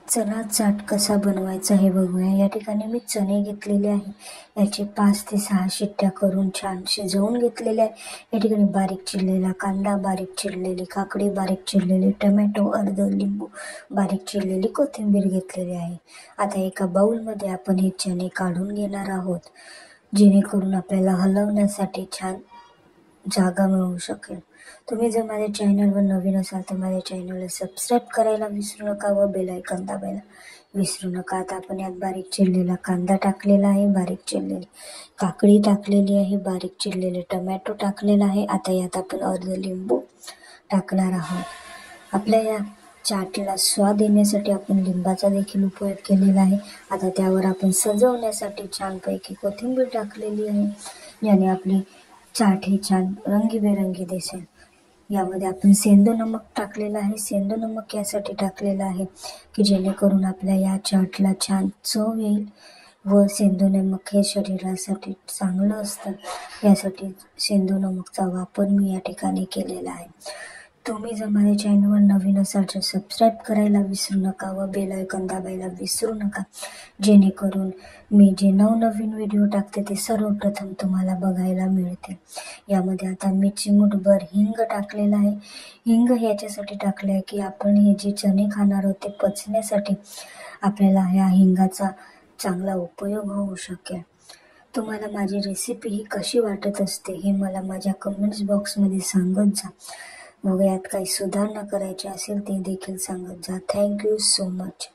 चला चाट कसा बनवायचा हे बघूया। या ठिकाणी मी चणे घेतलेले आहे, याचे 5 ते 6 शिट्ट्या करून छान शिजवून घेतलेले आहे। या ठिकाणी बारीक चिरलेला कांदा, बारीक चिरलेली काकडी, बारीक चिरलेले टोमॅटो, अर्ध लिंबू, बारीक चिरलेली कोथिंबीर घेतलेली आहे। आता एका बाउलमध्ये आपण हे चणे काढून घेणार आहोत, जेणेकरून आपल्याला हलवण्यासाठी छान जागा मिळू शकेल। तुम्ही जर माझ्या चॅनलवर नवीन असाल तर माझ्या चॅनलला सबस्क्राईब करायला विसरू नका व बेल आयकॉन दाबायला विसरू नका। आता आपण यात बारीक चिरलेला कांदा टाकलेला आहे, बारीक चिरलेली काकडी टाकलेली आहे, बारीक चिरलेले टोमॅटो टाकलेला आहे। आता यात आपण अर्ध लिंबू टाकणार आहोत। आपल्या या चाटला स्वाद येण्यासाठी आपण लिंबाचा देखील उपयोग केलेला आहे। आता त्यावर आपण सजवण्यासाठी छानपैकी कोथिंबीर टाकलेली आहे, ज्याने आपली चाट ही छान रंगीबेरंगी दिसेल। यामध्ये आपण सेंधव नमक टाकलेलं आहे। सेंधव नमक यासाठी टाकलेलं आहे की जेणेकरून आपल्या या चाटला छान चव येईल व सेंधव नमक हे शरीरासाठी चांगलं असतं, यासाठी सेंधव नमकचा वापर मी या ठिकाणी केलेला आहे। तुम्ही जर माझ्या चॅनलवर नवीन असाल तर सबस्क्राईब करायला विसरू नका व बेल आयकॉन दाबायला विसरू नका, जेणेकरून मी जे नवनवीन व्हिडिओ टाकते ते सर्वप्रथम तुम्हाला बघायला मिळतील। यामध्ये आता मी चिमूटभर हिंग टाकलेला आहे। हिंग ह्याच्यासाठी टाकलं आहे की आपण हे जे चणे खाणार आहोत ते पचण्यासाठी आपल्याला ह्या हिंगाचा चांगला उपयोग होऊ शकेल। तुम्हाला माझी रेसिपी ही कशी वाटत असते हे मला माझ्या कमेंट्स बॉक्समध्ये सांगत जा व यात काही सुधारणा करायची असेल ते देखील सांगत जा। Thank you so much.